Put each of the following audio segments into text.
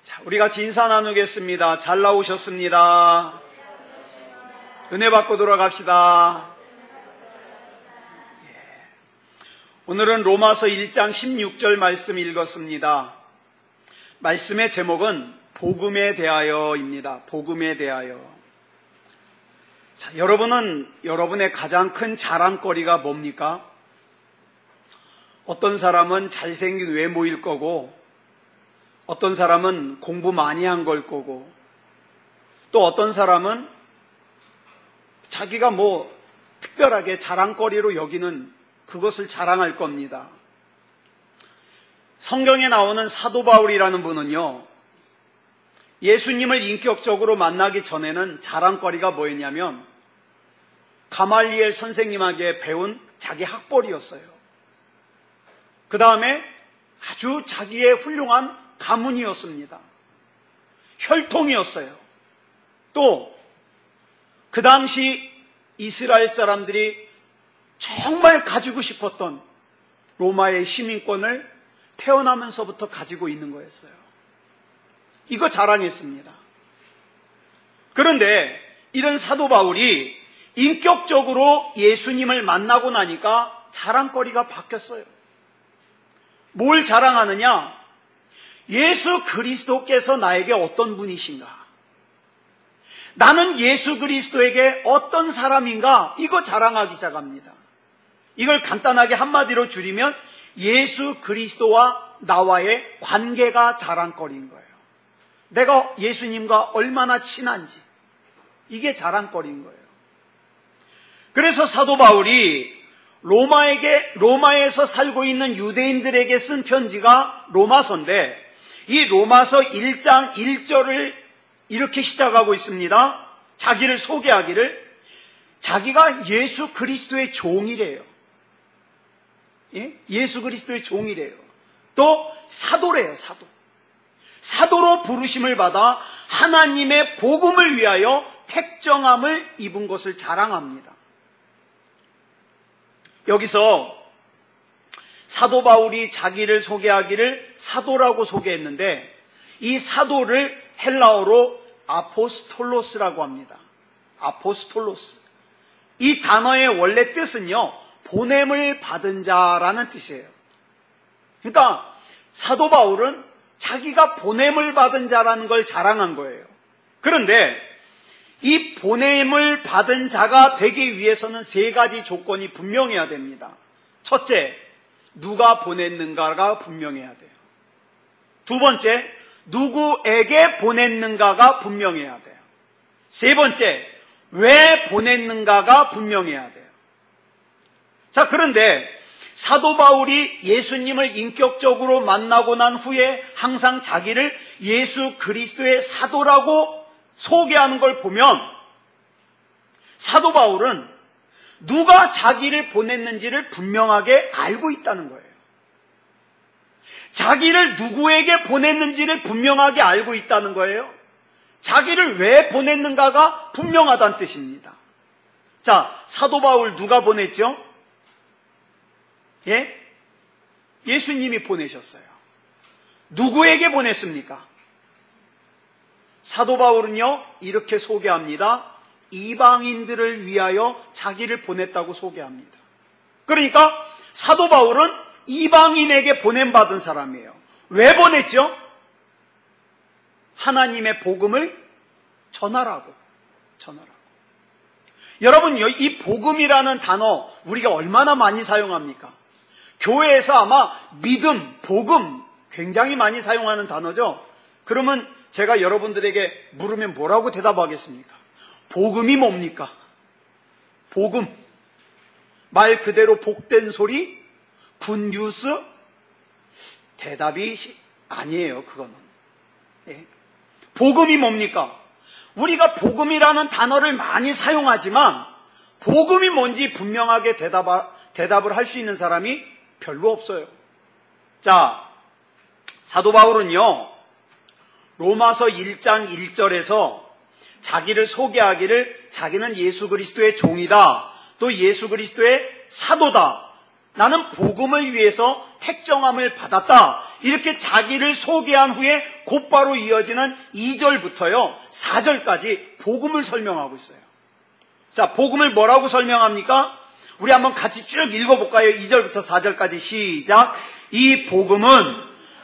자, 우리 같이 인사 나누겠습니다. 잘 나오셨습니다. 은혜 받고 돌아갑시다. 오늘은 로마서 1장 16절 말씀 읽었습니다. 말씀의 제목은 복음에 대하여입니다. 복음에 대하여. 자, 여러분은 여러분의 가장 큰 자랑거리가 뭡니까? 어떤 사람은 잘생긴 외모일 거고, 어떤 사람은 공부 많이 한 걸 거고, 또 어떤 사람은 자기가 특별하게 자랑거리로 여기는 그것을 자랑할 겁니다. 성경에 나오는 사도 바울이라는 분은요, 예수님을 인격적으로 만나기 전에는 자랑거리가 뭐였냐면 가말리엘 선생님에게 배운 자기 학벌이었어요. 그 다음에 아주 자기의 훌륭한 가문이었습니다. 혈통이었어요. 또 그 당시 이스라엘 사람들이 정말 가지고 싶었던 로마의 시민권을 태어나면서부터 가지고 있는 거였어요. 이거 자랑했습니다. 그런데 이런 사도 바울이 인격적으로 예수님을 만나고 나니까 자랑거리가 바뀌었어요. 뭘 자랑하느냐? 예수 그리스도께서 나에게 어떤 분이신가? 나는 예수 그리스도에게 어떤 사람인가? 이거 자랑하기 시작합니다. 이걸 간단하게 한마디로 줄이면 예수 그리스도와 나와의 관계가 자랑거리인 거예요. 내가 예수님과 얼마나 친한지, 이게 자랑거리인 거예요. 그래서 사도 바울이 로마에서 살고 있는 유대인들에게 쓴 편지가 로마서인데, 이 로마서 1장 1절을 이렇게 시작하고 있습니다. 자기를 소개하기를, 자기가 예수 그리스도의 종이래요. 예? 예수 그리스도의 종이래요. 또 사도래요, 사도. 사도로 부르심을 받아 하나님의 복음을 위하여 택정함을 입은 것을 자랑합니다. 여기서 사도 바울이 자기를 소개하기를 사도라고 소개했는데, 이 사도를 헬라어로 아포스톨로스라고 합니다. 아포스톨로스. 이 단어의 원래 뜻은요, 보냄을 받은 자라는 뜻이에요. 그러니까 사도 바울은 자기가 보냄을 받은 자라는 걸 자랑한 거예요. 그런데 이 보냄을 받은 자가 되기 위해서는 세 가지 조건이 분명해야 됩니다. 첫째, 누가 보냈는가가 분명해야 돼요. 두 번째, 누구에게 보냈는가가 분명해야 돼요. 세 번째, 왜 보냈는가가 분명해야 돼요. 자, 그런데 사도 바울이 예수님을 인격적으로 만나고 난 후에 항상 자기를 예수 그리스도의 사도라고 소개하는 걸 보면, 사도 바울은 누가 자기를 보냈는지를 분명하게 알고 있다는 거예요. 자기를 누구에게 보냈는지를 분명하게 알고 있다는 거예요. 자기를 왜 보냈는가가 분명하다는 뜻입니다. 자, 사도 바울 누가 보냈죠? 예? 예수님이 보내셨어요. 누구에게 보냈습니까? 사도 바울은요, 이렇게 소개합니다. 이방인들을 위하여 자기를 보냈다고 소개합니다. 그러니까 사도 바울은 이방인에게 보냄받은 사람이에요. 왜 보냈죠? 하나님의 복음을 전하라고. 여러분, 이 복음이라는 단어 우리가 얼마나 많이 사용합니까? 교회에서 아마 믿음, 복음 굉장히 많이 사용하는 단어죠. 그러면 제가 여러분들에게 물으면 뭐라고 대답하겠습니까? 복음이 뭡니까? 복음. 말 그대로 복된 소리? 굿뉴스? 대답이 아니에요, 그거는. 예. 복음이 뭡니까? 우리가 복음이라는 단어를 많이 사용하지만 복음이 뭔지 분명하게 대답을 할 수 있는 사람이 별로 없어요. 자, 사도 바울은요, 로마서 1장 1절에서 자기를 소개하기를 자기는 예수 그리스도의 종이다, 또 예수 그리스도의 사도다, 나는 복음을 위해서 택정함을 받았다, 이렇게 자기를 소개한 후에 곧바로 이어지는 2절부터요 4절까지 복음을 설명하고 있어요. 자, 복음을 뭐라고 설명합니까? 우리 한번 같이 쭉 읽어볼까요? 2절부터 4절까지 시작. 이 복음은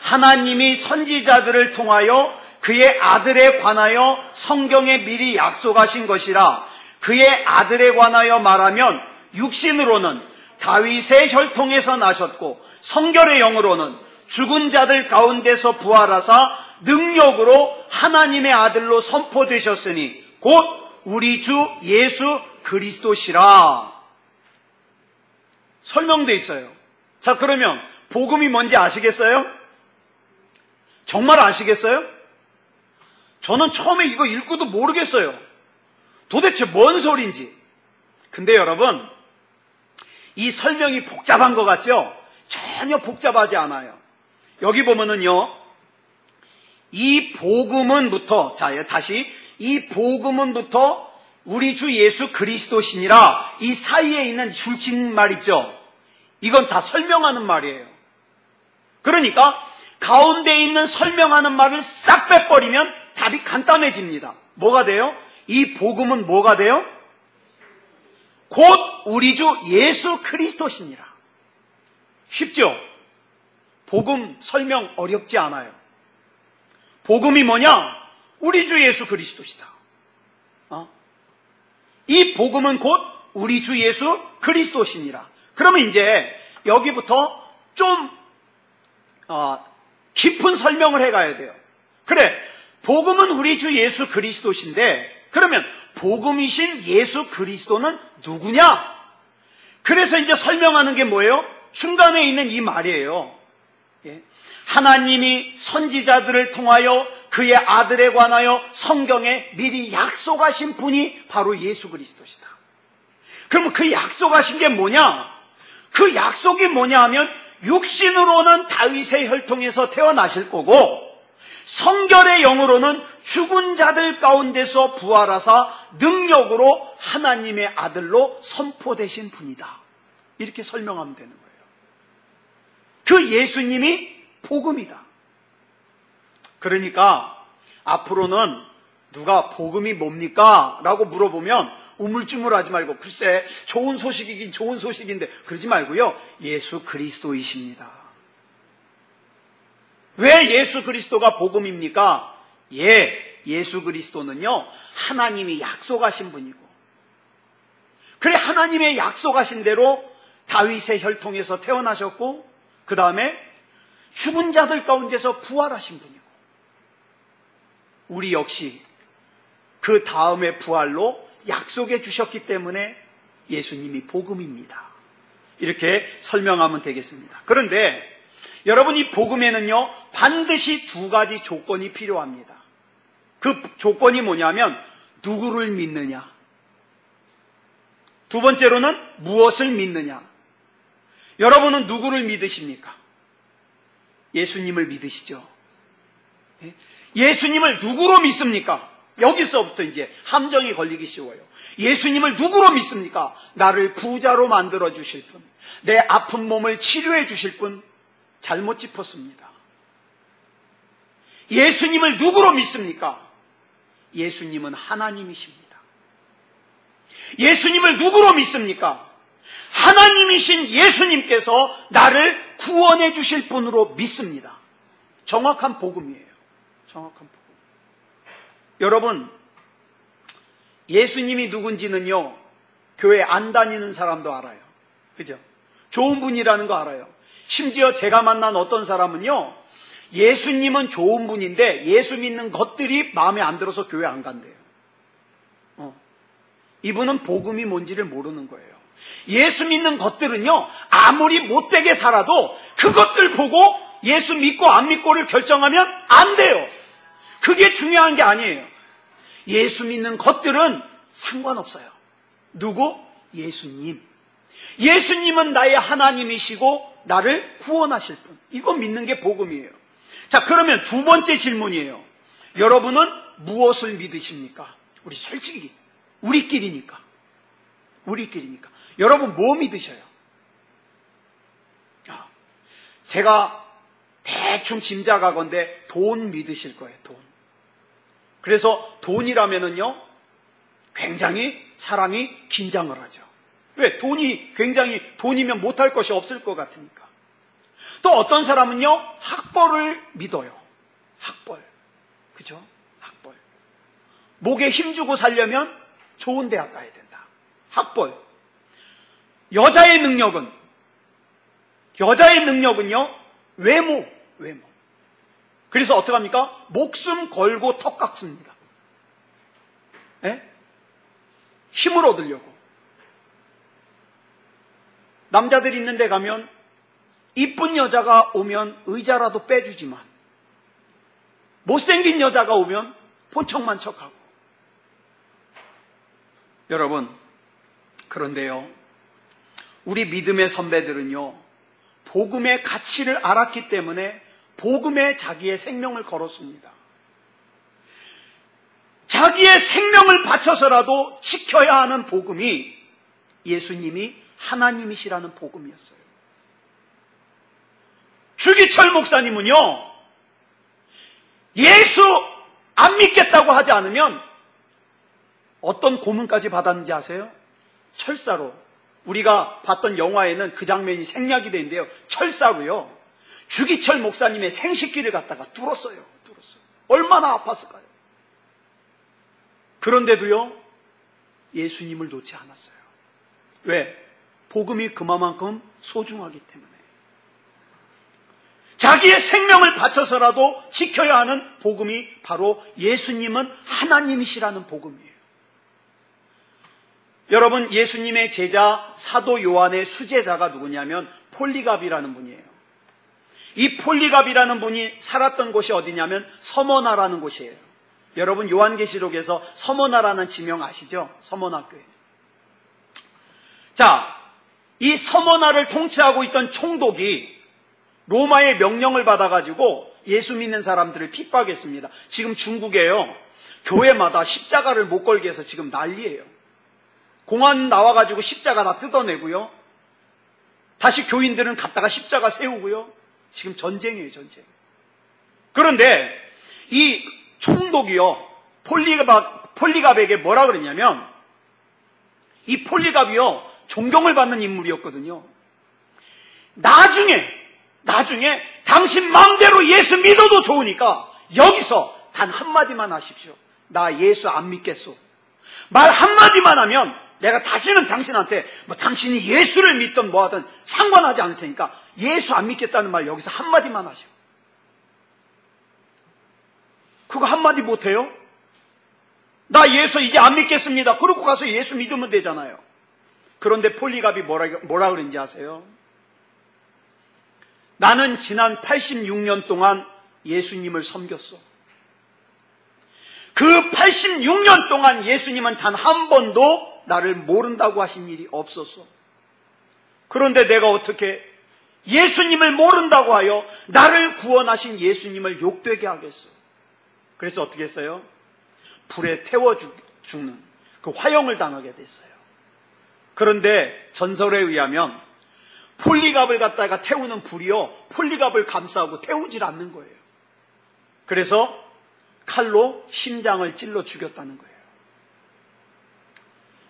하나님이 선지자들을 통하여 그의 아들에 관하여 성경에 미리 약속하신 것이라. 그의 아들에 관하여 말하면 육신으로는 다윗의 혈통에서 나셨고 성결의 영으로는 죽은 자들 가운데서 부활하사 능력으로 하나님의 아들로 선포되셨으니 곧 우리 주 예수 그리스도시라. 설명되어 있어요. 자, 그러면 복음이 뭔지 아시겠어요? 정말 아시겠어요? 저는 처음에 이거 읽고도 모르겠어요. 도대체 뭔 소리인지. 근데 여러분, 이 설명이 복잡한 것 같죠? 전혀 복잡하지 않아요. 여기 보면은요, 이 복음은부터, 자, 다시, 이 복음은부터 우리 주 예수 그리스도시니라, 이 사이에 있는 줄임말 있죠? 이건 다 설명하는 말이에요. 그러니까 가운데 있는 설명하는 말을 싹 빼버리면 답이 간단해집니다. 뭐가 돼요? 이 복음은 뭐가 돼요? 곧 우리 주 예수 그리스도시니라. 쉽죠? 복음 설명 어렵지 않아요. 복음이 뭐냐? 우리 주 예수 그리스도시다. 이 복음은 곧 우리 주 예수 그리스도시니라. 그러면 이제 여기부터 좀 깊은 설명을 해가야 돼요. 그래, 복음은 우리 주 예수 그리스도신데 그러면 복음이신 예수 그리스도는 누구냐? 그래서 이제 설명하는 게 뭐예요? 중간에 있는 이 말이에요. 하나님이 선지자들을 통하여 그의 아들에 관하여 성경에 미리 약속하신 분이 바로 예수 그리스도시다. 그러면 그 약속하신 게 뭐냐? 그 약속이 뭐냐 하면 육신으로는 다윗의 혈통에서 태어나실 거고 성결의 영으로는 죽은 자들 가운데서 부활하사 능력으로 하나님의 아들로 선포되신 분이다. 이렇게 설명하면 되는 거예요. 그 예수님이 복음이다. 그러니까 앞으로는 누가 복음이 뭡니까? 라고 물어보면 우물쭈물하지 말고 글쎄 좋은 소식이긴 좋은 소식인데 그러지 말고요. 예수 그리스도이십니다. 왜 예수 그리스도가 복음입니까? 예수 그리스도는요 하나님이 약속하신 분이고 그래 하나님의 약속하신 대로 다윗의 혈통에서 태어나셨고 그 다음에 죽은 자들 가운데서 부활하신 분이고 우리 역시 그 다음의 부활로 약속해 주셨기 때문에 예수님이 복음입니다. 이렇게 설명하면 되겠습니다. 그런데 여러분 이 복음에는요 반드시 두 가지 조건이 필요합니다. 그 조건이 뭐냐면 누구를 믿느냐, 두 번째로는 무엇을 믿느냐. 여러분은 누구를 믿으십니까? 예수님을 믿으시죠? 예수님을 누구로 믿습니까? 여기서부터 이제 함정이 걸리기 쉬워요. 예수님을 누구로 믿습니까? 나를 부자로 만들어 주실 분, 내 아픈 몸을 치료해 주실 분, 잘못 짚었습니다. 예수님을 누구로 믿습니까? 예수님은 하나님이십니다. 예수님을 누구로 믿습니까? 하나님이신 예수님께서 나를 구원해 주실 분으로 믿습니다. 정확한 복음이에요. 정확한 복음. 여러분, 예수님이 누군지는요, 교회 안 다니는 사람도 알아요. 그죠? 좋은 분이라는 거 알아요. 심지어 제가 만난 어떤 사람은요, 예수님은 좋은 분인데 예수 믿는 것들이 마음에 안 들어서 교회 안 간대요. 이분은 복음이 뭔지를 모르는 거예요. 예수 믿는 것들은요, 아무리 못되게 살아도 그것들 보고 예수 믿고 안 믿고를 결정하면 안 돼요. 그게 중요한 게 아니에요. 예수 믿는 것들은 상관없어요. 누구? 예수님. 예수님은 나의 하나님이시고 나를 구원하실 분. 이거 믿는 게 복음이에요. 자, 그러면 두 번째 질문이에요. 여러분은 무엇을 믿으십니까? 우리 솔직히 우리끼리니까. 여러분 뭐 믿으셔요? 제가 대충 짐작하건대 돈 믿으실 거예요, 돈. 그래서 돈이라면은요, 굉장히 사람이 긴장을 하죠. 왜? 돈이면 못할 것이 없을 것 같으니까. 또 어떤 사람은요, 학벌을 믿어요. 학벌. 그죠? 학벌. 목에 힘주고 살려면 좋은 대학 가야 된다. 학벌. 여자의 능력은요, 외모. 그래서 어떡합니까? 목숨 걸고 턱 깎습니다. 예? 힘을 얻으려고. 남자들이 있는 데 가면 이쁜 여자가 오면 의자라도 빼주지만 못생긴 여자가 오면 본척만 척하고. 여러분, 그런데요, 우리 믿음의 선배들은요, 복음의 가치를 알았기 때문에 복음에 자기의 생명을 걸었습니다. 자기의 생명을 바쳐서라도 지켜야 하는 복음이 예수님이 하나님이시라는 복음이었어요. 주기철 목사님은요, 예수 안 믿겠다고 하지 않으면 어떤 고문까지 받았는지 아세요? 철사로. 우리가 봤던 영화에는 그 장면이 생략이 되는데요, 철사로요, 주기철 목사님의 생식기를 갖다가 뚫었어요. 얼마나 아팠을까요? 그런데도요, 예수님을 놓지 않았어요. 왜? 복음이 그만큼 소중하기 때문에. 자기의 생명을 바쳐서라도 지켜야 하는 복음이 바로 예수님은 하나님이시라는 복음이에요. 여러분, 예수님의 제자 사도 요한의 수제자가 누구냐면 폴리갑이라는 분이에요. 이 폴리갑이라는 분이 살았던 곳이 어디냐면 서머나라는 곳이에요. 여러분, 요한계시록에서 서머나라는 지명 아시죠? 서머나교회. 자, 이 서머나를 통치하고 있던 총독이 로마의 명령을 받아가지고 예수 믿는 사람들을 핍박했습니다. 지금 중국에요, 교회마다 십자가를 못 걸게 해서 지금 난리예요. 공안 나와가지고 십자가 다 뜯어내고요, 다시 교인들은 갖다가 십자가 세우고요. 지금 전쟁이에요, 전쟁. 그런데 이 총독이요, 폴리갑에게 뭐라 그랬냐면, 이 폴리갑이요, 존경을 받는 인물이었거든요. 나중에 당신 마음대로 예수 믿어도 좋으니까 여기서 단 한마디만 하십시오. 나 예수 안 믿겠소. 말 한마디만 하면 내가 다시는 당신한테 당신이 예수를 믿든 뭐하든 상관하지 않을 테니까 예수 안 믿겠다는 말 여기서 한마디만 하시오. 그거 한마디 못해요? 나 예수 이제 안 믿겠습니다. 그러고 가서 예수 믿으면 되잖아요. 그런데 폴리갑이 뭐라 그랬는지 아세요? 나는 지난 86년 동안 예수님을 섬겼어. 그 86년 동안 예수님은 단 한 번도 나를 모른다고 하신 일이 없었어. 그런데 내가 어떻게 예수님을 모른다고 하여 나를 구원하신 예수님을 욕되게 하겠어. 그래서 어떻게 했어요? 불에 태워 죽는 그 화형을 당하게 됐어요. 그런데 전설에 의하면 폴리갑을 갖다가 태우는 불이요, 폴리갑을 감싸고 태우질 않는 거예요. 그래서 칼로 심장을 찔러 죽였다는 거예요.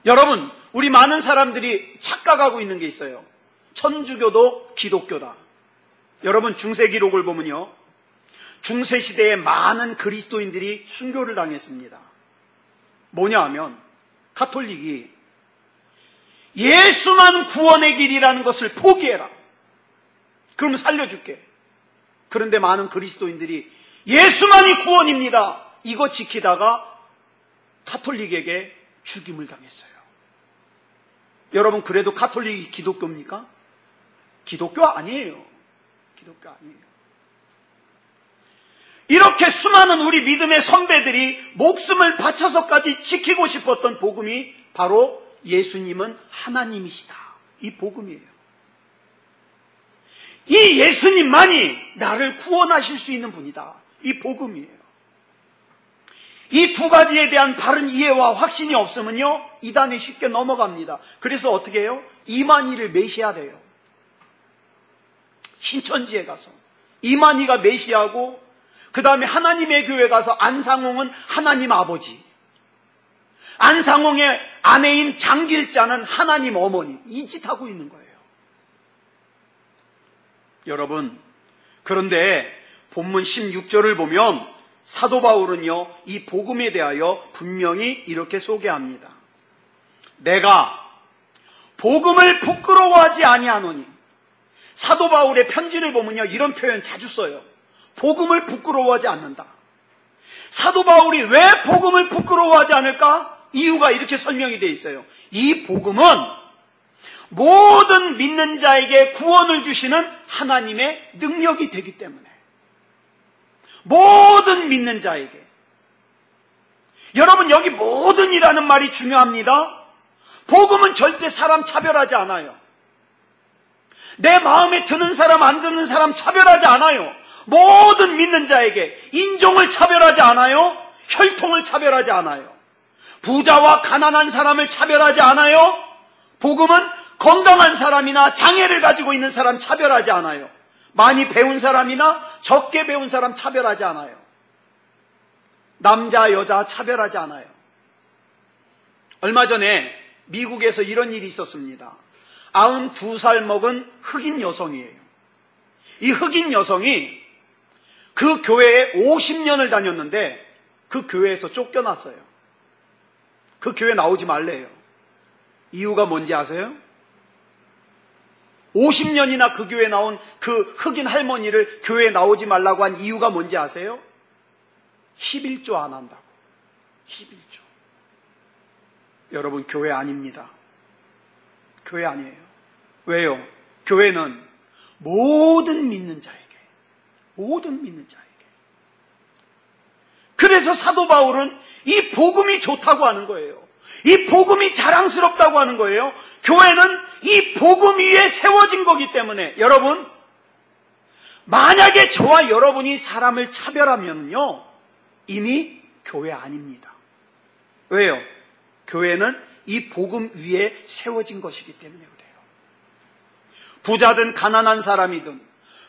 여러분, 우리 많은 사람들이 착각하고 있는 게 있어요. 천주교도 기독교다. 여러분, 중세기록을 보면요, 중세시대에 많은 그리스도인들이 순교를 당했습니다. 뭐냐 하면 가톨릭이 예수만 구원의 길이라는 것을 포기해라. 그러면 살려줄게. 그런데 많은 그리스도인들이 예수만이 구원입니다, 이거 지키다가 가톨릭에게 죽임을 당했어요. 여러분, 그래도 가톨릭이 기독교입니까? 기독교 아니에요. 기독교 아니에요. 이렇게 수많은 우리 믿음의 선배들이 목숨을 바쳐서까지 지키고 싶었던 복음이 바로 예수님은 하나님이시다, 이 복음이에요. 이 예수님만이 나를 구원하실 수 있는 분이다, 이 복음이에요. 이 두 가지에 대한 바른 이해와 확신이 없으면요, 이단에 쉽게 넘어갑니다. 그래서 어떻게 해요? 이만희를 메시아래요. 신천지에 가서 이만희가 메시아고, 그 다음에 하나님의 교회 가서 안상홍은 하나님 아버지, 안상홍의 아내인 장길자는 하나님 어머니, 이 짓 하고 있는 거예요. 여러분, 그런데 본문 16절을 보면 사도 바울은요, 이 복음에 대하여 분명히 이렇게 소개합니다. 내가 복음을 부끄러워하지 아니하노니. 사도 바울의 편지를 보면요, 이런 표현 자주 써요. 복음을 부끄러워하지 않는다. 사도 바울이 왜 복음을 부끄러워하지 않을까? 이유가 이렇게 설명이 되어 있어요. 이 복음은 모든 믿는 자에게 구원을 주시는 하나님의 능력이 되기 때문에. 모든 믿는 자에게. 여러분, 여기 모든이라는 말이 중요합니다. 복음은 절대 사람 차별하지 않아요. 내 마음에 드는 사람 안 드는 사람 차별하지 않아요. 모든 믿는 자에게 인종을 차별하지 않아요. 혈통을 차별하지 않아요. 부자와 가난한 사람을 차별하지 않아요. 복음은 건강한 사람이나 장애를 가지고 있는 사람 차별하지 않아요. 많이 배운 사람이나 적게 배운 사람 차별하지 않아요. 남자, 여자 차별하지 않아요. 얼마 전에 미국에서 이런 일이 있었습니다. 92살 먹은 흑인 여성이에요. 이 흑인 여성이 그 교회에 50년을 다녔는데 그 교회에서 쫓겨났어요. 그 교회 나오지 말래요. 이유가 뭔지 아세요? 50년이나 그 교회에 나온 그 흑인 할머니를 교회에 나오지 말라고 한 이유가 뭔지 아세요? 11조 안 한다고. 11조. 여러분, 교회 아닙니다. 교회 아니에요. 왜요? 교회는 모든 믿는 자에게, 모든 믿는 자에게. 그래서 사도 바울은 이 복음이 좋다고 하는 거예요. 이 복음이 자랑스럽다고 하는 거예요. 교회는 이 복음 위에 세워진 거기 때문에. 여러분, 만약에 저와 여러분이 사람을 차별하면요, 이미 교회 아닙니다. 왜요? 교회는 이 복음 위에 세워진 것이기 때문에 그래요. 부자든 가난한 사람이든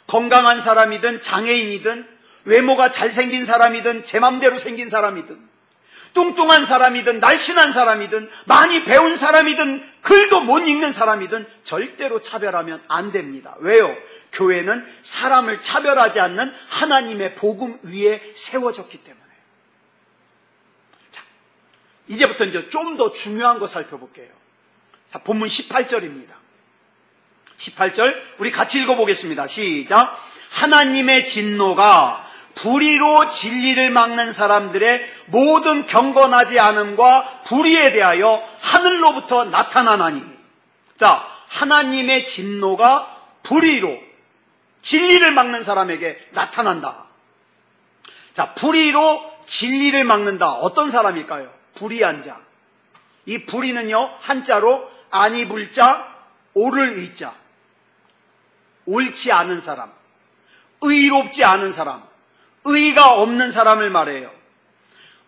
건강한 사람이든 장애인이든 외모가 잘생긴 사람이든 제 맘대로 생긴 사람이든 뚱뚱한 사람이든 날씬한 사람이든 많이 배운 사람이든 글도 못 읽는 사람이든 절대로 차별하면 안 됩니다. 왜요? 교회는 사람을 차별하지 않는 하나님의 복음 위에 세워졌기 때문에. 자, 이제부터 이제 좀 더 중요한 거 살펴볼게요. 자, 본문 18절입니다. 18절 우리 같이 읽어보겠습니다. 시작. 하나님의 진노가 불의로 진리를 막는 사람들의 모든 경건하지 않음과 불의에 대하여 하늘로부터 나타나나니. 자, 하나님의 진노가 불의로 진리를 막는 사람에게 나타난다. 자, 불의로 진리를 막는다. 어떤 사람일까요? 불의한 자. 이 불의는요, 한자로 아니 불자, 옳을 의자. 옳지 않은 사람, 의롭지 않은 사람, 의가 없는 사람을 말해요.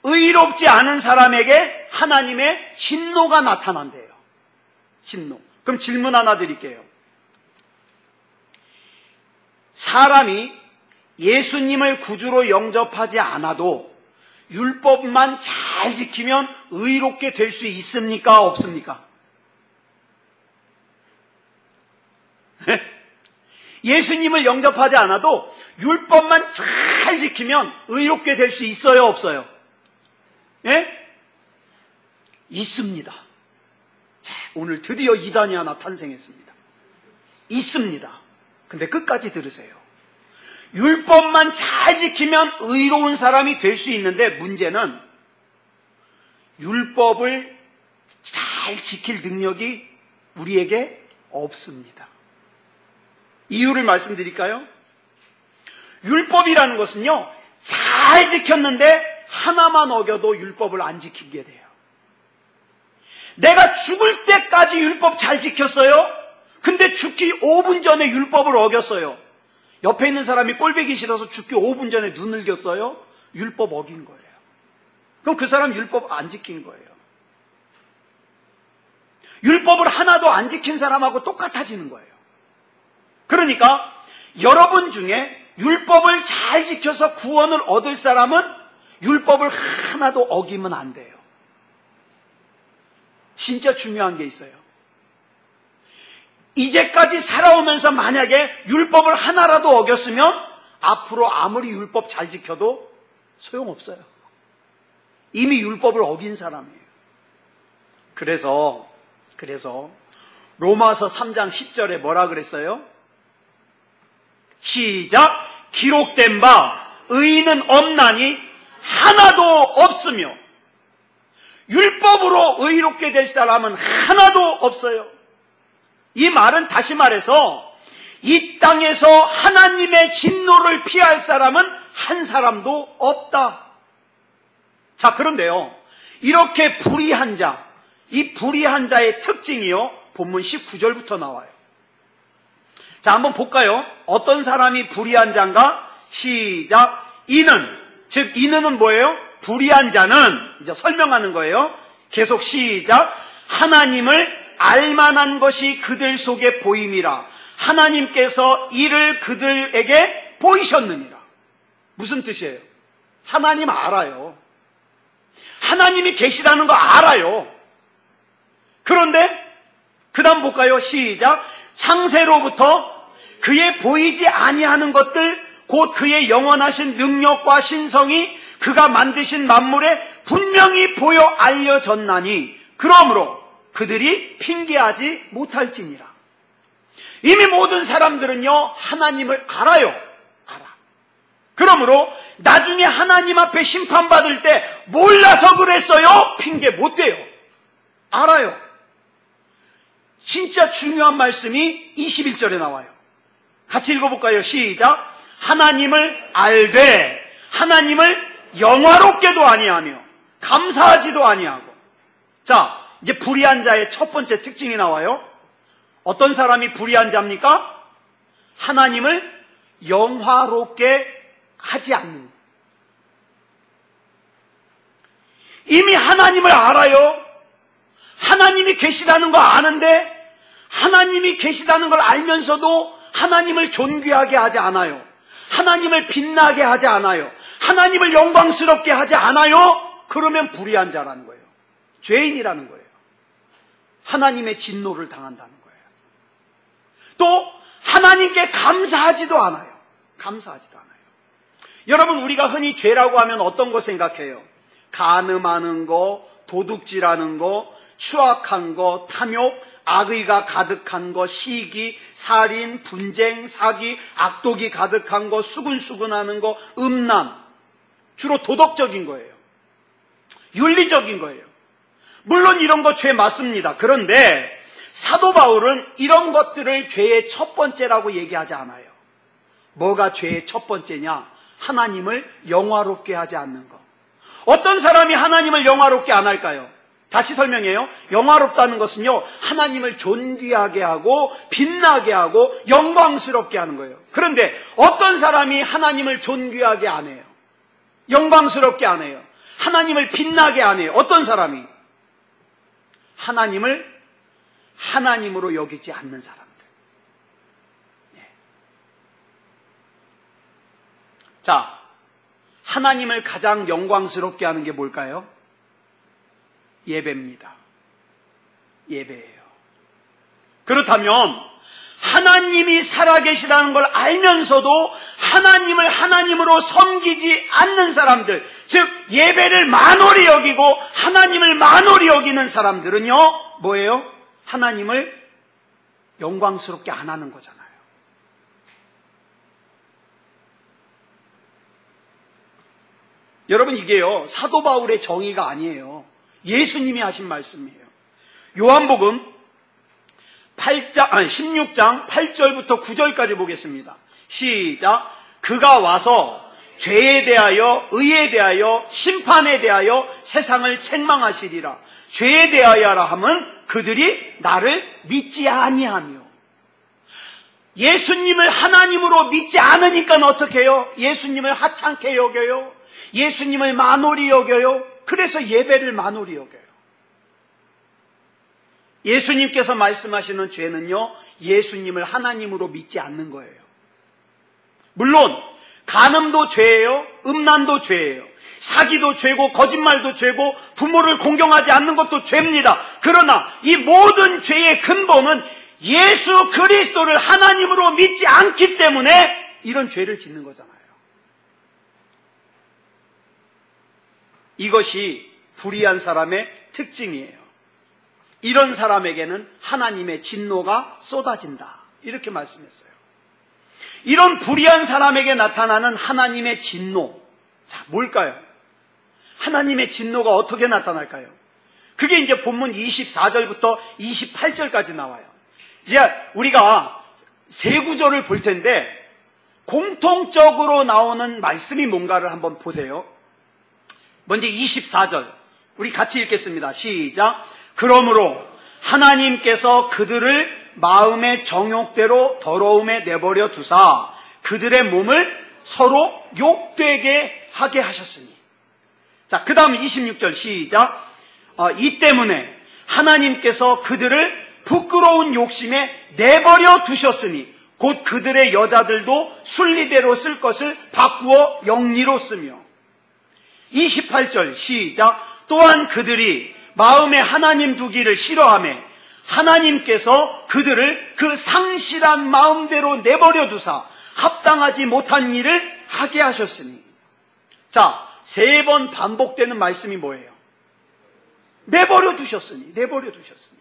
의롭지 않은 사람에게 하나님의 진노가 나타난대요. 진노. 그럼 질문 하나 드릴게요. 사람이 예수님을 구주로 영접하지 않아도 율법만 잘 지키면 의롭게 될 수 있습니까? 없습니까? 예수님을 영접하지 않아도 율법만 잘 지키면 의롭게 될 수 있어요? 없어요? 예? 있습니다. 자, 오늘 드디어 이단이 하나 탄생했습니다. 있습니다. 근데 끝까지 들으세요. 율법만 잘 지키면 의로운 사람이 될 수 있는데 문제는 율법을 잘 지킬 능력이 우리에게 없습니다. 이유를 말씀드릴까요? 율법이라는 것은요, 잘 지켰는데 하나만 어겨도 율법을 안 지키게 돼요. 내가 죽을 때까지 율법 잘 지켰어요. 근데 죽기 5분 전에 율법을 어겼어요. 옆에 있는 사람이 꼴보기 싫어서 죽기 5분 전에 눈을 겼어요. 율법 어긴 거예요. 그럼 그 사람 율법 안 지킨 거예요. 율법을 하나도 안 지킨 사람하고 똑같아지는 거예요. 그러니까 여러분 중에 율법을 잘 지켜서 구원을 얻을 사람은 율법을 하나도 어기면 안 돼요. 진짜 중요한 게 있어요. 이제까지 살아오면서 만약에 율법을 하나라도 어겼으면 앞으로 아무리 율법 잘 지켜도 소용없어요. 이미 율법을 어긴 사람이에요. 그래서 로마서 3장 10절에 뭐라 그랬어요? 시작! 기록된 바 의인은 없나니 하나도 없으며 율법으로 의롭게 될 사람은 하나도 없어요. 이 말은 다시 말해서 이 땅에서 하나님의 진노를 피할 사람은 한 사람도 없다. 자, 그런데요, 이렇게 불의한 자, 이 불의한 자의 특징이요, 본문 19절부터 나와요. 자, 한번 볼까요? 어떤 사람이 불의한 자인가? 시작! 이는, 즉 이는은 뭐예요? 불의한 자는, 이제 설명하는 거예요. 계속 시작! 하나님을 알만한 것이 그들 속에 보임이라. 하나님께서 이를 그들에게 보이셨느니라. 무슨 뜻이에요? 하나님 알아요. 하나님이 계시다는 거 알아요. 그런데 그 다음 볼까요? 시작! 창세로부터 그의 보이지 아니하는 것들 곧 그의 영원하신 능력과 신성이 그가 만드신 만물에 분명히 보여 알려졌나니 그러므로 그들이 핑계하지 못할지니라. 이미 모든 사람들은요, 하나님을 알아요. 알아. 그러므로 나중에 하나님 앞에 심판받을 때 몰라서 그랬어요? 핑계 못 대요. 알아요. 진짜 중요한 말씀이 21절에 나와요. 같이 읽어볼까요? 시작! 하나님을 알되 하나님을 영화롭게도 아니하며 감사하지도 아니하고. 자, 이제 불의한 자의 첫 번째 특징이 나와요. 어떤 사람이 불의한 자입니까? 하나님을 영화롭게 하지 않는. 이미 하나님을 알아요. 하나님이 계시다는 거 아는데 하나님이 계시다는 걸 알면서도 하나님을 존귀하게 하지 않아요. 하나님을 빛나게 하지 않아요. 하나님을 영광스럽게 하지 않아요. 그러면 불의한 자라는 거예요. 죄인이라는 거예요. 하나님의 진노를 당한다는 거예요. 또 하나님께 감사하지도 않아요. 감사하지도 않아요. 여러분, 우리가 흔히 죄라고 하면 어떤 거 생각해요? 간음하는 거, 도둑질하는 거, 추악한 거, 탐욕, 악의가 가득한 거, 시기, 살인, 분쟁, 사기, 악독이 가득한 거, 수근수근하는 거, 음란. 주로 도덕적인 거예요. 윤리적인 거예요. 물론 이런 거 죄 맞습니다. 그런데 사도 바울은 이런 것들을 죄의 첫 번째라고 얘기하지 않아요. 뭐가 죄의 첫 번째냐? 하나님을 영화롭게 하지 않는 거. 어떤 사람이 하나님을 영화롭게 안 할까요? 다시 설명해요. 영화롭다는 것은요, 하나님을 존귀하게 하고 빛나게 하고 영광스럽게 하는 거예요. 그런데 어떤 사람이 하나님을 존귀하게 안 해요? 영광스럽게 안 해요? 하나님을 빛나게 안 해요? 어떤 사람이? 하나님을 하나님으로 여기지 않는 사람들. 자, 하나님을 가장 영광스럽게 하는 게 뭘까요? 예배입니다. 예배예요. 그렇다면 하나님이 살아계시다는 걸 알면서도 하나님을 하나님으로 섬기지 않는 사람들, 즉 예배를 만홀히 여기고 하나님을 만홀히 여기는 사람들은요, 뭐예요? 하나님을 영광스럽게 안 하는 거잖아요. 여러분, 이게요, 사도 바울의 정의가 아니에요. 예수님이 하신 말씀이에요. 요한복음 16장 8절부터 9절까지 보겠습니다. 시작. 그가 와서 죄에 대하여 의에 대하여 심판에 대하여 세상을 책망하시리라. 죄에 대하여라 함은 그들이 나를 믿지 아니하며. 예수님을 하나님으로 믿지 않으니까 어떻게 해요? 예수님을 하찮게 여겨요. 예수님을 만홀히 여겨요. 그래서 예배를 만홀히 여겨요. 예수님께서 말씀하시는 죄는요, 예수님을 하나님으로 믿지 않는 거예요. 물론 간음도 죄예요. 음란도 죄예요. 사기도 죄고 거짓말도 죄고 부모를 공경하지 않는 것도 죄입니다. 그러나 이 모든 죄의 근본은 예수 그리스도를 하나님으로 믿지 않기 때문에 이런 죄를 짓는 거잖아요. 이것이 불의한 사람의 특징이에요. 이런 사람에게는 하나님의 진노가 쏟아진다. 이렇게 말씀했어요. 이런 불의한 사람에게 나타나는 하나님의 진노. 자, 뭘까요? 하나님의 진노가 어떻게 나타날까요? 그게 이제 본문 24절부터 28절까지 나와요. 이제 우리가 세 구절을 볼 텐데 공통적으로 나오는 말씀이 뭔가를 한번 보세요. 먼저 24절 우리 같이 읽겠습니다. 시작. 그러므로 하나님께서 그들을 마음의 정욕대로 더러움에 내버려 두사 그들의 몸을 서로 욕되게 하게 하셨으니. 자, 그 다음 26절 시작. 이 때문에 하나님께서 그들을 부끄러운 욕심에 내버려 두셨으니 곧 그들의 여자들도 순리대로 쓸 것을 바꾸어 영리로 쓰며. 28절 시작. 또한 그들이 마음에 하나님 두기를 싫어하며 하나님께서 그들을 그 상실한 마음대로 내버려 두사 합당하지 못한 일을 하게 하셨으니. 자, 세 번 반복되는 말씀이 뭐예요? 내버려 두셨으니. 내버려 두셨으니.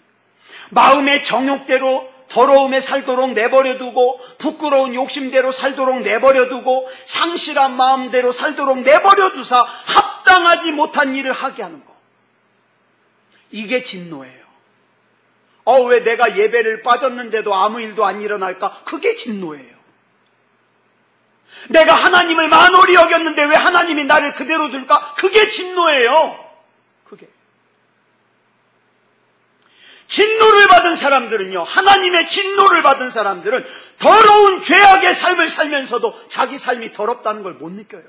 마음의 정욕대로 더러움에 살도록 내버려 두고 부끄러운 욕심대로 살도록 내버려 두고 상실한 마음대로 살도록 내버려 두사 합당하지 못한 일을 하게 하는 거. 이게 진노예요. 왜 내가 예배를 빠졌는데도 아무 일도 안 일어날까? 그게 진노예요. 내가 하나님을 만홀히 여겼는데 왜 하나님이 나를 그대로 둘까? 그게 진노예요. 그게. 진노를 받은 사람들은요, 하나님의 진노를 받은 사람들은 더러운 죄악의 삶을 살면서도 자기 삶이 더럽다는 걸 못 느껴요.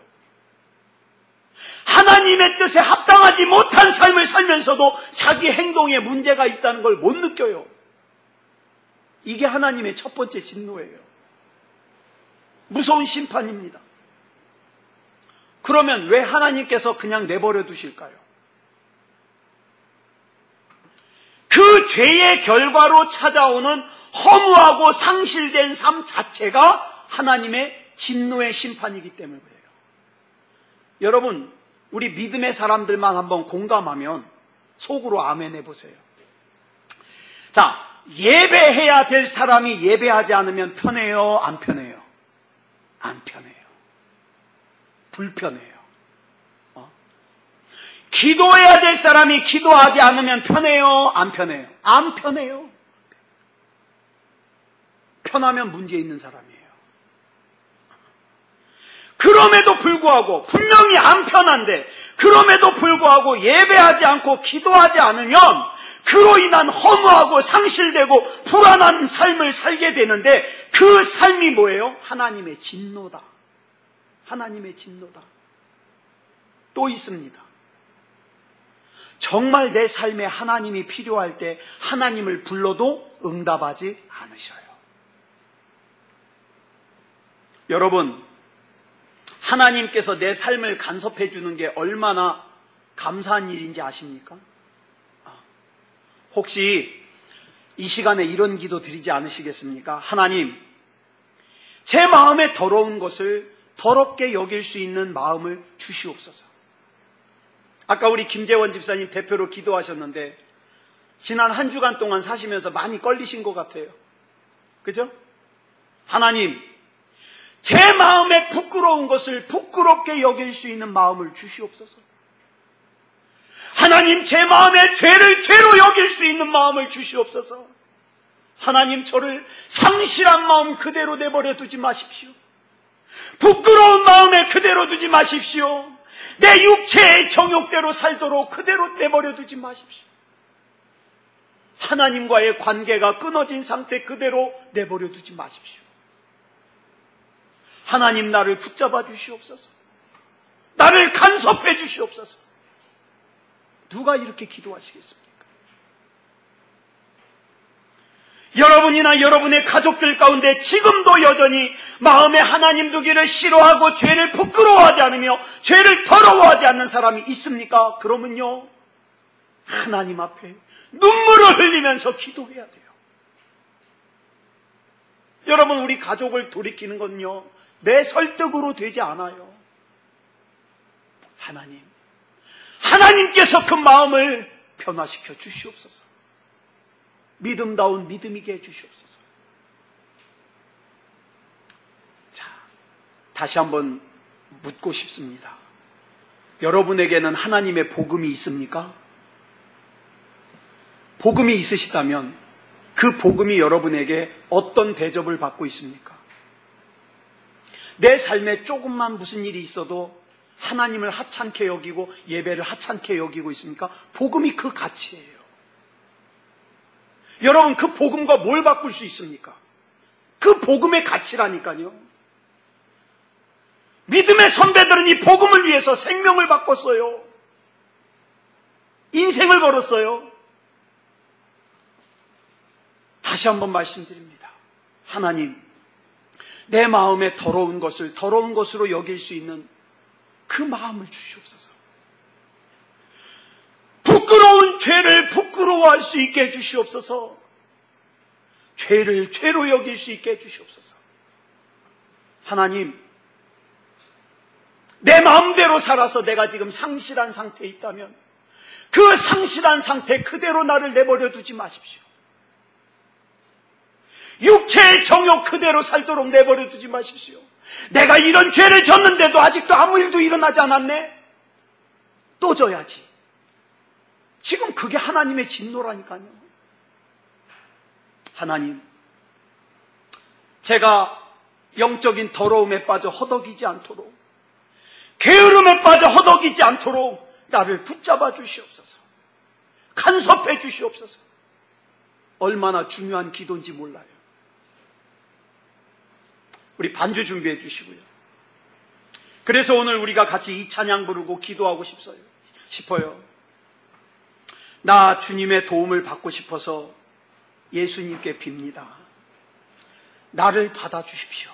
하나님의 뜻에 합당하지 못한 삶을 살면서도 자기 행동에 문제가 있다는 걸 못 느껴요. 이게 하나님의 첫 번째 진노예요. 무서운 심판입니다. 그러면 왜 하나님께서 그냥 내버려 두실까요? 그 죄의 결과로 찾아오는 허무하고 상실된 삶 자체가 하나님의 진노의 심판이기 때문에 그래요. 여러분, 우리 믿음의 사람들만 한번 공감하면 속으로 아멘 해보세요. 자, 예배해야 될 사람이 예배하지 않으면 편해요? 안 편해요? 안 편해요. 불편해요. 기도해야 될 사람이 기도하지 않으면 편해요? 안 편해요? 안 편해요. 편하면 문제 있는 사람이에요. 그럼에도 불구하고 분명히 안 편한데 그럼에도 불구하고 예배하지 않고 기도하지 않으면 그로 인한 허무하고 상실되고 불안한 삶을 살게 되는데 그 삶이 뭐예요? 하나님의 진노다. 하나님의 진노다. 또 있습니다. 정말 내 삶에 하나님이 필요할 때 하나님을 불러도 응답하지 않으셔요. 여러분, 하나님께서 내 삶을 간섭해 주는 게 얼마나 감사한 일인지 아십니까? 혹시 이 시간에 이런 기도 드리지 않으시겠습니까? 하나님, 제 마음에 더러운 것을 더럽게 여길 수 있는 마음을 주시옵소서. 아까 우리 김재원 집사님 대표로 기도하셨는데 지난 한 주간 동안 사시면서 많이 걸리신 것 같아요. 그죠? 하나님, 제 마음에 부끄러운 것을 부끄럽게 여길 수 있는 마음을 주시옵소서. 하나님, 제 마음에 죄를 죄로 여길 수 있는 마음을 주시옵소서. 하나님, 저를 상실한 마음 그대로 내버려 두지 마십시오. 부끄러운 마음에 그대로 두지 마십시오. 내 육체의 정욕대로 살도록 그대로 내버려 두지 마십시오. 하나님과의 관계가 끊어진 상태 그대로 내버려 두지 마십시오. 하나님, 나를 붙잡아 주시옵소서. 나를 간섭해 주시옵소서. 누가 이렇게 기도하시겠습니까? 여러분이나 여러분의 가족들 가운데 지금도 여전히 마음에 하나님 두기를 싫어하고 죄를 부끄러워하지 않으며 죄를 더러워하지 않는 사람이 있습니까? 그러면요, 하나님 앞에 눈물을 흘리면서 기도해야 돼요. 여러분, 우리 가족을 돌이키는 건요, 내 설득으로 되지 않아요. 하나님께서 그 마음을 변화시켜 주시옵소서. 믿음다운 믿음이게 해주시옵소서. 자, 다시 한번 묻고 싶습니다. 여러분에게는 하나님의 복음이 있습니까? 복음이 있으시다면 그 복음이 여러분에게 어떤 대접을 받고 있습니까? 내 삶에 조금만 무슨 일이 있어도 하나님을 하찮게 여기고 예배를 하찮게 여기고 있습니까? 복음이 그 가치예요. 여러분, 그 복음과 뭘 바꿀 수 있습니까? 그 복음의 가치라니까요. 믿음의 선배들은 이 복음을 위해서 생명을 바꿨어요. 인생을 걸었어요. 다시 한번 말씀드립니다. 하나님, 내 마음에 더러운 것을 더러운 것으로 여길 수 있는 그 마음을 주시옵소서. 부끄러운 죄를 부끄러워할 수 있게 해주시옵소서. 죄를 죄로 여길 수 있게 해주시옵소서. 하나님, 내 마음대로 살아서 내가 지금 상실한 상태에 있다면 그 상실한 상태 그대로 나를 내버려 두지 마십시오. 육체의 정욕 그대로 살도록 내버려 두지 마십시오. 내가 이런 죄를 졌는데도 아직도 아무 일도 일어나지 않았네? 또 져야지. 지금 그게 하나님의 진노라니까요. 하나님, 제가 영적인 더러움에 빠져 허덕이지 않도록, 게으름에 빠져 허덕이지 않도록 나를 붙잡아 주시옵소서. 간섭해 주시옵소서. 얼마나 중요한 기도인지 몰라요. 우리 반주 준비해 주시고요. 그래서 오늘 우리가 같이 이 찬양 부르고 기도하고 싶어요. 나 주님의 도움을 받고 싶어서 예수님께 빕니다. 나를 받아주십시오.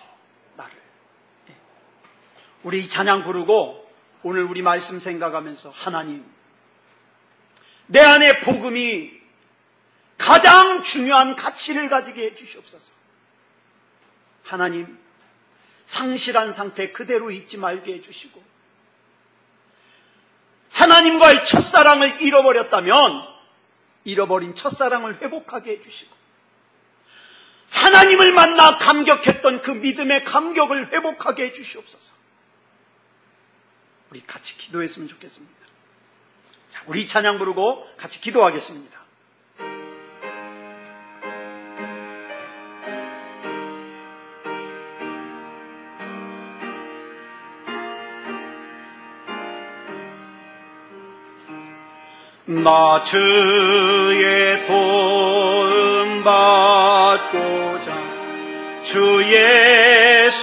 나를. 우리 이 찬양 부르고 오늘 우리 말씀 생각하면서 하나님, 내 안에 복음이 가장 중요한 가치를 가지게 해주시옵소서. 하나님, 상실한 상태 그대로 있지 말게 해주시고, 하나님과의 첫사랑을 잃어버렸다면 잃어버린 첫사랑을 회복하게 해주시고, 하나님을 만나 감격했던 그 믿음의 감격을 회복하게 해주시옵소서. 우리 같이 기도했으면 좋겠습니다. 자, 우리 찬양 부르고 같이 기도하겠습니다. 나 주의 도움 받고자 주 예수님께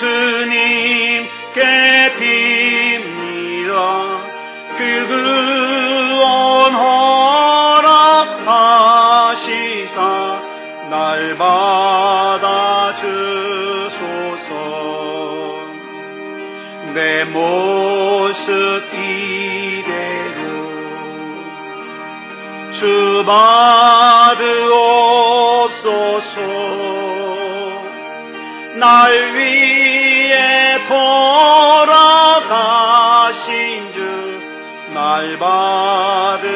빕니다. 그 구원 허락하시사 날 받아 주소서. 내 모습 이대로 주 받으옵소서. 날 위해 돌아가신 주 날 받으옵소서.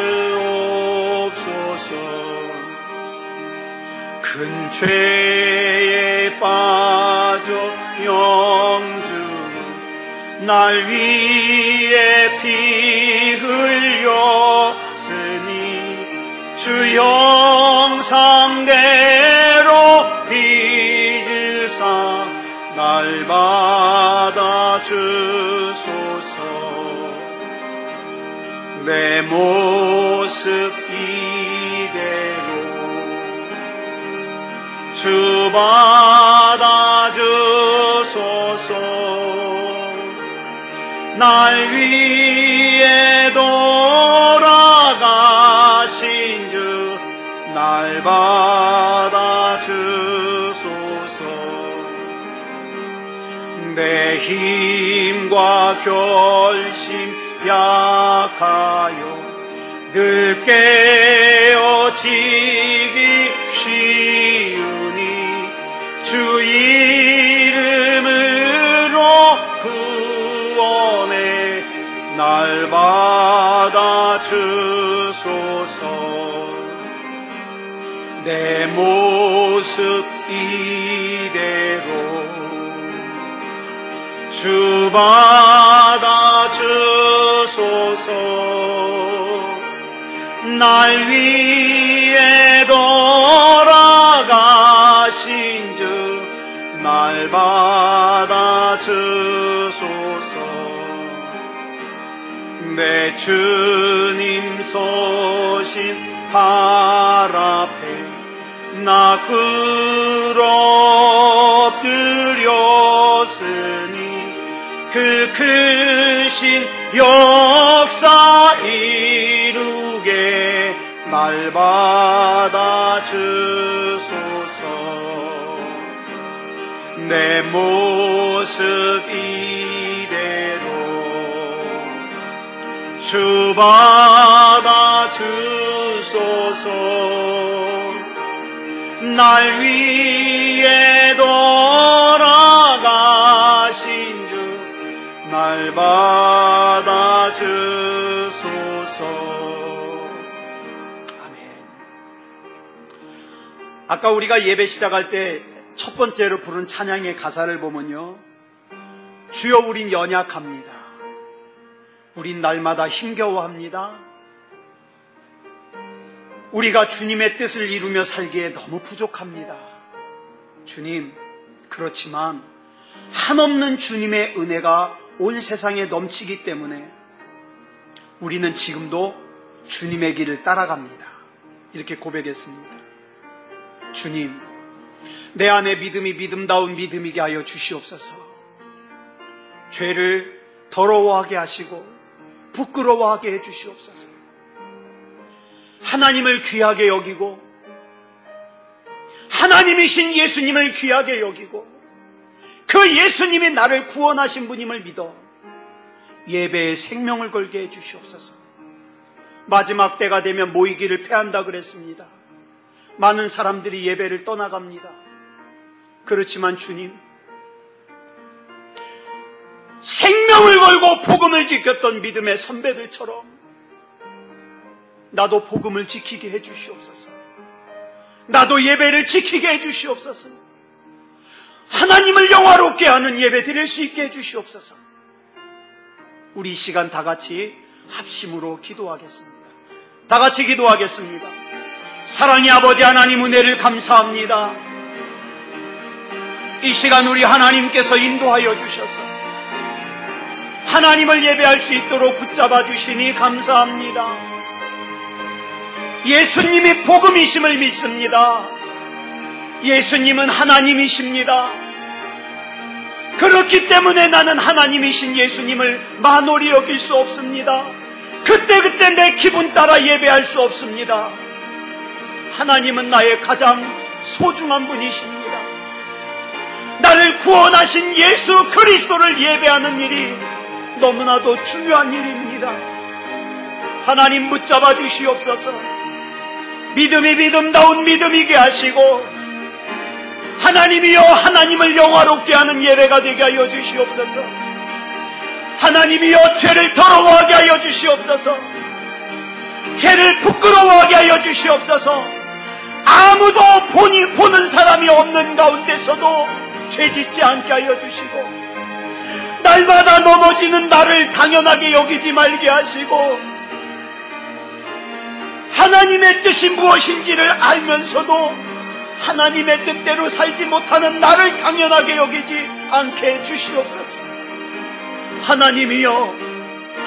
큰 죄에 빠져 영주 날 위해 피 흘렸으니 주 형상대로 빚으사 날 받아 주소서. 내 모습 이대로 주 받아 주소서. 날 위해 돌아가신 주 날 받아 주소서. 내 힘과 결심 약하여 늘 깨어지기 쉬우니 주 이름으로 구원해 날 받아주소서. 내 모습 이대로 주 받아주소서. 날 위해 돌아가신 주 날 받아주소서. 내 주님 서신 발 앞에 나 엎드렸으니 그 크신 역사 이루게 날 받아주소서. 내 모습 이대로 주 받아주소서. 날 위해 돌아가신 주 날 받아주소서. 아멘. 아까 우리가 예배 시작할 때 첫 번째로 부른 찬양의 가사를 보면요, 주여 우린 연약합니다. 우린 날마다 힘겨워합니다. 우리가 주님의 뜻을 이루며 살기에 너무 부족합니다. 주님, 그렇지만 한없는 주님의 은혜가 온 세상에 넘치기 때문에 우리는 지금도 주님의 길을 따라갑니다. 이렇게 고백했습니다. 주님, 내 안에 믿음이 믿음다운 믿음이게 하여 주시옵소서. 죄를 더러워하게 하시고 부끄러워하게 해 주시옵소서. 하나님을 귀하게 여기고 하나님이신 예수님을 귀하게 여기고 그 예수님이 나를 구원하신 분임을 믿어 예배에 생명을 걸게 해 주시옵소서. 마지막 때가 되면 모이기를 패한다 그랬습니다. 많은 사람들이 예배를 떠나갑니다. 그렇지만 주님, 생명을 걸고 복음을 지켰던 믿음의 선배들처럼 나도 복음을 지키게 해 주시옵소서. 나도 예배를 지키게 해 주시옵소서. 하나님을 영화롭게 하는 예배 드릴 수 있게 해 주시옵소서. 우리 이 시간 다 같이 합심으로 기도하겠습니다. 다 같이 기도하겠습니다. 사랑의 아버지 하나님, 은혜를 감사합니다. 이 시간 우리 하나님께서 인도하여 주셔서 하나님을 예배할 수 있도록 붙잡아 주시니 감사합니다. 예수님이 복음이심을 믿습니다. 예수님은 하나님이십니다. 그렇기 때문에 나는 하나님이신 예수님을 만홀히 여길 수 없습니다. 그때 내 기분 따라 예배할 수 없습니다. 하나님은 나의 가장 소중한 분이십니다. 나를 구원하신 예수 그리스도를 예배하는 일이 너무나도 중요한 일입니다. 하나님 붙잡아 주시옵소서. 믿음이 믿음다운 믿음이게 하시고 하나님이여 하나님을 영화롭게 하는 예배가 되게 하여 주시옵소서. 하나님이여 죄를 더러워하게 하여 주시옵소서. 죄를 부끄러워하게 하여 주시옵소서. 아무도 보는 사람이 없는 가운데서도 죄짓지 않게 하여 주시고 날마다 넘어지는 나를 당연하게 여기지 말게 하시고 하나님의 뜻이 무엇인지를 알면서도 하나님의 뜻대로 살지 못하는 나를 당연하게 여기지 않게 해 주시옵소서. 하나님이여,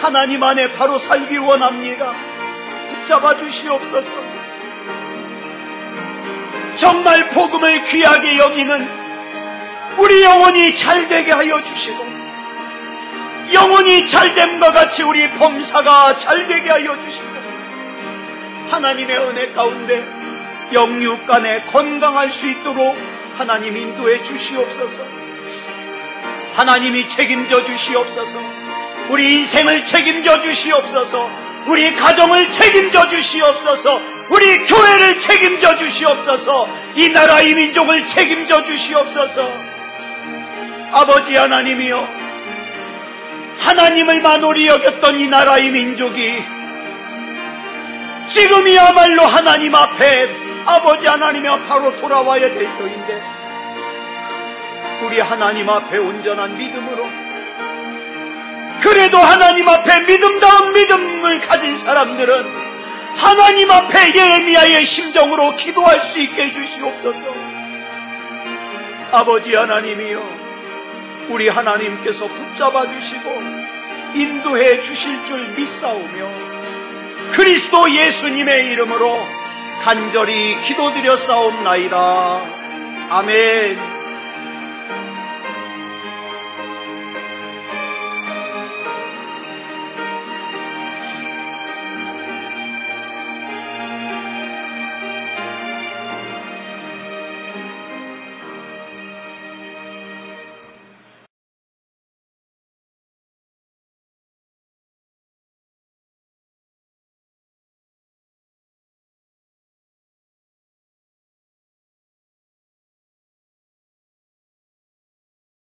하나님 안에 바로 살기 원합니다. 붙잡아 주시옵소서. 정말 복음을 귀하게 여기는 우리 영혼이 잘되게 하여 주시고 영혼이 잘됨과 같이 우리 범사가 잘되게 하여 주시고 하나님의 은혜 가운데 영육간에 건강할 수 있도록 하나님 인도해 주시옵소서. 하나님이 책임져 주시옵소서. 우리 인생을 책임져 주시옵소서. 우리 가정을 책임져 주시옵소서. 우리 교회를 책임져 주시옵소서. 이 나라 이 민족을 책임져 주시옵소서. 아버지 하나님이여, 하나님을 만홀히 여겼던 이 나라 이 민족이 지금이야말로 하나님 앞에, 아버지 하나님 앞으로 돌아와야 될 터인데, 우리 하나님 앞에 온전한 믿음으로, 그래도 하나님 앞에 믿음다운 믿음을 가진 사람들은 하나님 앞에 예레미야의 심정으로 기도할 수 있게 해주시옵소서. 아버지 하나님이여, 우리 하나님께서 붙잡아 주시고 인도해 주실 줄 믿사오며 그리스도 예수님의 이름으로 간절히 기도드려 싸움나이다. 아멘.